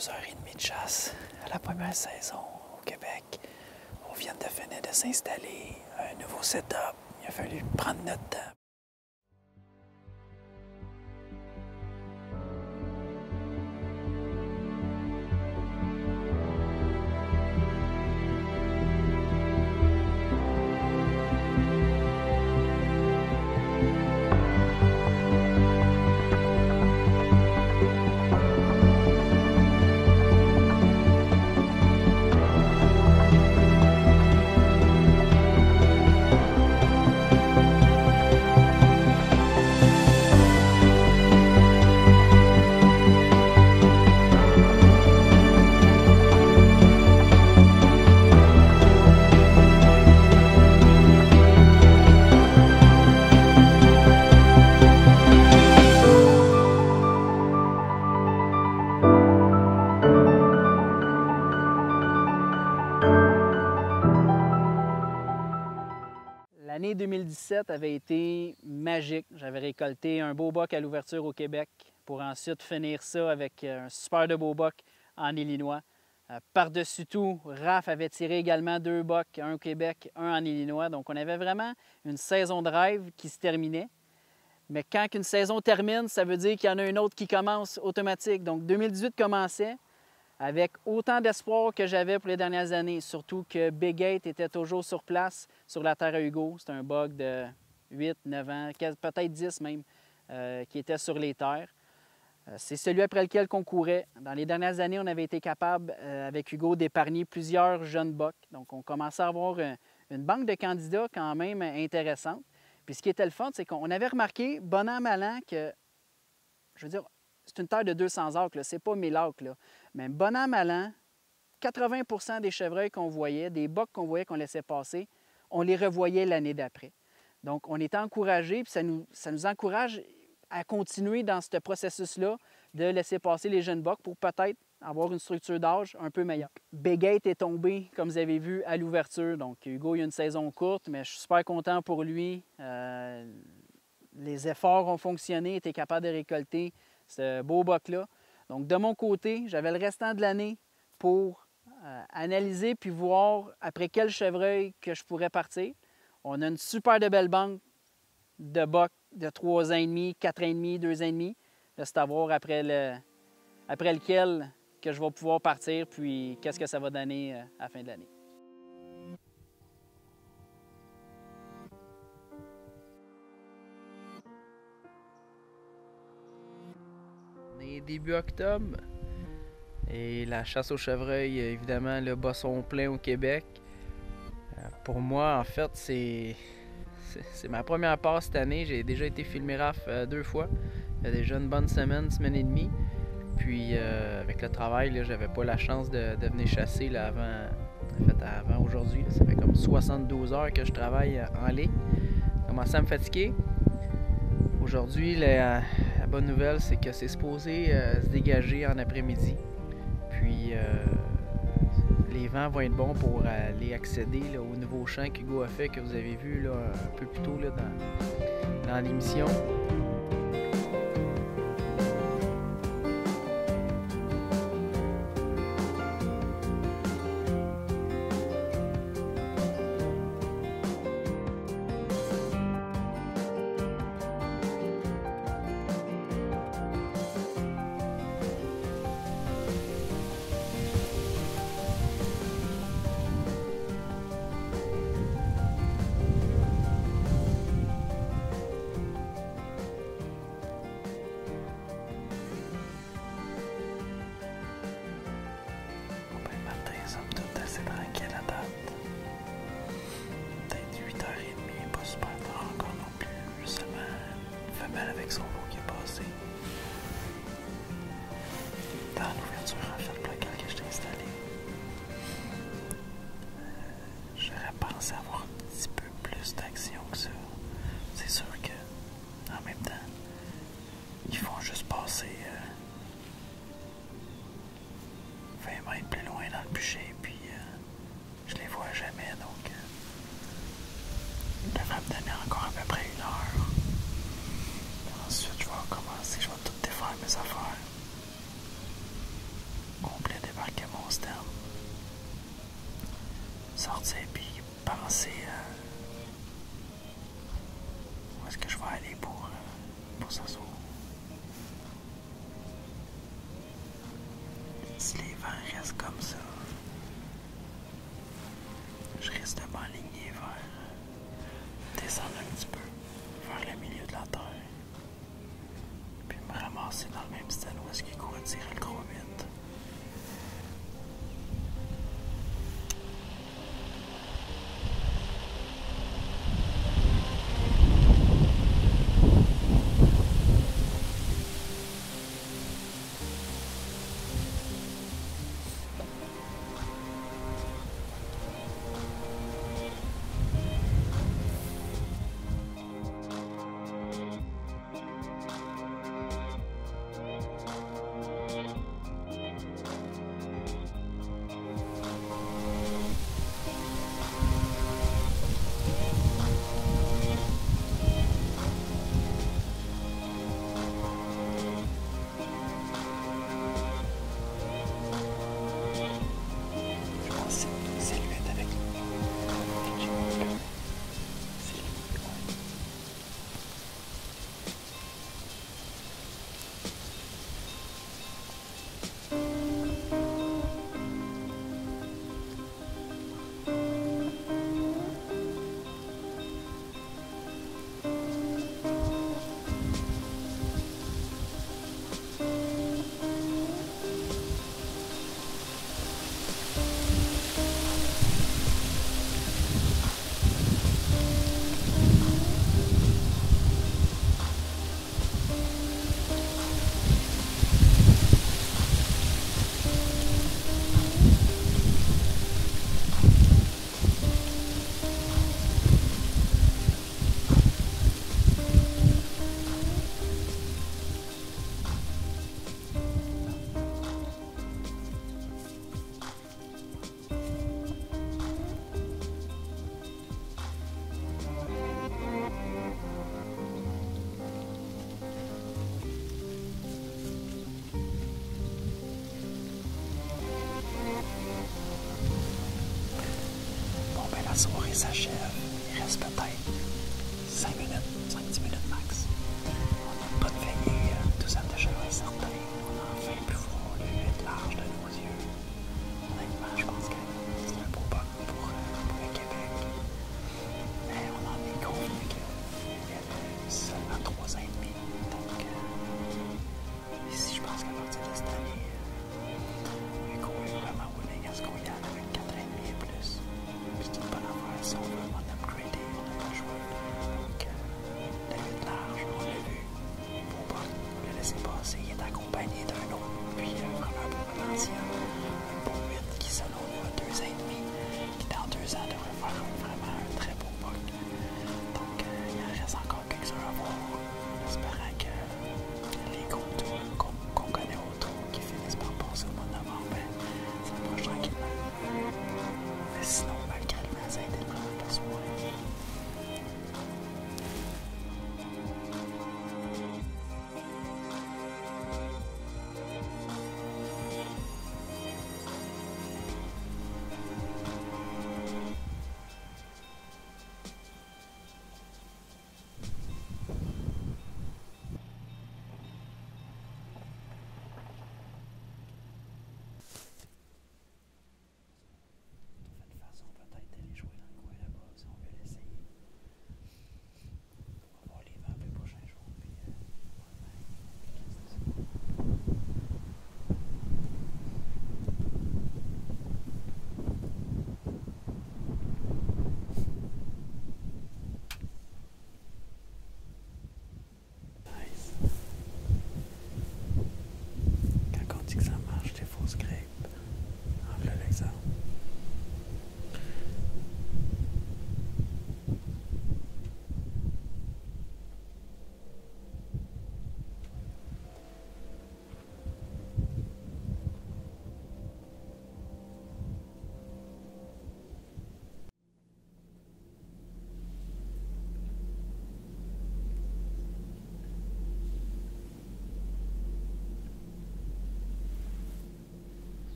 2h30 de chasse à la première saison au Québec. On vient de finir de s'installer, un nouveau setup. Il a fallu prendre notre temps. L'année 2017 avait été magique. J'avais récolté un beau boc à l'ouverture au Québec pour ensuite finir ça avec un super de beau boc en Illinois. Par-dessus tout, Raph avait tiré également 2 bocs, un au Québec, un en Illinois. Donc on avait vraiment une saison de rêve qui se terminait. Mais quand une saison termine, ça veut dire qu'il y en a une autre qui commence automatique. Donc 2018 commençait avec autant d'espoir que j'avais pour les dernières années, surtout que Big 8 était toujours sur place, sur la terre à Hugo. C'est un bug de 8, 9 ans, peut-être 10 même, qui était sur les terres. C'est celui après lequel on courait. Dans les dernières années, on avait été capable, avec Hugo, d'épargner plusieurs jeunes bucks. Donc, on commençait à avoir une banque de candidats quand même intéressante. Puis ce qui était le fun, c'est qu'on avait remarqué, bon an, mal an, que, je veux dire, c'est une terre de 200 acres, c'est pas 1000 acres. Là. Mais bon an, mal an, 80 des chevreuils qu'on voyait, des bocs qu'on voyait qu'on laissait passer, on les revoyait l'année d'après. Donc, on était encouragés, puis ça nous encourage à continuer dans ce processus-là de laisser passer les jeunes bocs pour peut-être avoir une structure d'âge un peu meilleure. Big 8 est tombé, comme vous avez vu, à l'ouverture. Donc, Hugo, il a une saison courte, mais je suis super content pour lui. Les efforts ont fonctionné, il était capable de récolter ce beau boc-là. Donc, de mon côté, j'avais le restant de l'année pour analyser puis voir après quel chevreuil que je pourrais partir. On a une super de belle banque de bocs de 3 ans et demi, 4 ans et demi, 2 ans et demi. Là, c'est à voir après lequel que je vais pouvoir partir, puis qu'est-ce que ça va donner à la fin de l'année. On est début octobre et la chasse au chevreuil, évidemment, le bat son plein au Québec. Pour moi, en fait, c'est ma première passe cette année. J'ai déjà été filmer Raph 2 fois. Il y a déjà une bonne semaine et demie. Puis avec le travail, j'avais pas la chance de venir chasser là, avant aujourd'hui. Ça fait comme 72 heures que je travaille en ligne. J'ai commencé à me fatiguer. Aujourd'hui, la bonne nouvelle, c'est que c'est supposé se dégager en après-midi. Puis les vents vont être bons pour aller accéder là, au nouveau champ qu'Hugo a fait, que vous avez vu là, un peu plus tôt là, dans l'émission. Avec son lot qui est passé. Dans l'ouverture, en fait, pour laquelle je t'ai installé, j'aurais pensé avoir un petit peu plus d'action que ça. C'est sûr que, en même temps, ils font juste passer 20 mètres plus loin dans le bûcher, puis je les vois jamais, donc ils devraient me donner encore à peu près 1 heure. Ensuite, je vais recommencer, je vais tout défaire mes affaires. On sortir puis penser à où est-ce que je vais aller pour ce soir. Si les vents restent comme ça, je risque de m'aligner vers descendre un petit peu vers le milieu de la terre puis me ramasser dans le même style où est-ce qu'il court tirer le gros vite. La soirée s'achève. Il reste peut-être 5 minutes, 5-10 minutes max. On n'a pas de veillée, tout ça déjà est certain. On a enfin pu voir le vide large de nos yeux. Honnêtement, je pense que c'est un beau bug pour le Québec. Mais on en est convenu qu'il y avait seulement 3 ans et demi. Donc, ici, je pense qu'à partir de cette année, Hugo est vraiment willing à ce qu'on y aille avec 4 ans et demi et plus. C'est une bonne affaire, si on veut en upgrader, on n'a pas le choix. Donc, le vide large,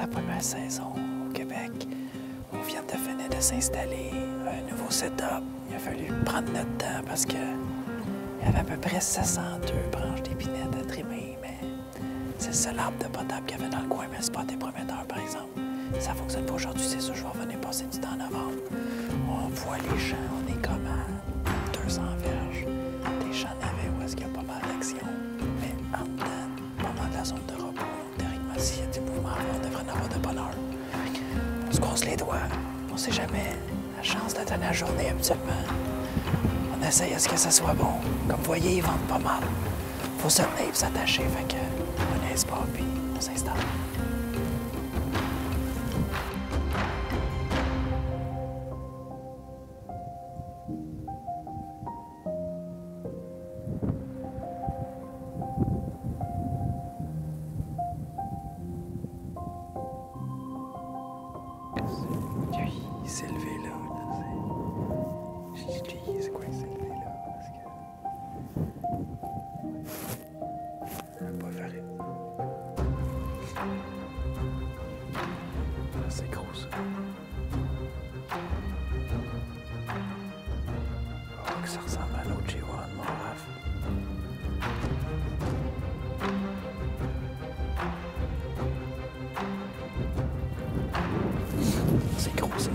la première saison au Québec. On vient de finir de s'installer un nouveau setup. Il a fallu prendre notre temps parce que il y avait à peu près 602 branches d'épinettes à trimer, mais c'est le seul arbre de potable qu'il y avait dans le coin, mais le spot est prometteur, par exemple. Ça ne fonctionne pas aujourd'hui, c'est sûr, je vais revenir passer du temps en novembre. On voit les champs, on est comme à 200 verges. Des champs navets où est-ce qu'il y a pas mal d'action, mais en dedans, pas mal de la zone de repos. Donc, théoriquement, s'il y a des mouvements, on devrait en avoir de bonne heure. On se croise les doigts, on sait jamais la chance de dernière journée habituellement. On essaye à ce que ça soit bon. Comme vous voyez, ils vendent pas mal. Faut se tenir et s'attacher, fait que on n'hésite pas, puis on s'installe. Lui, il s'est levé là. Je dis, lui, c'est quoi il s'est levé là? Parce que. Pas vrai. C'est gros ça. Oh, que ça ressemble à l'autre G1, mon raf. C'est gros ça.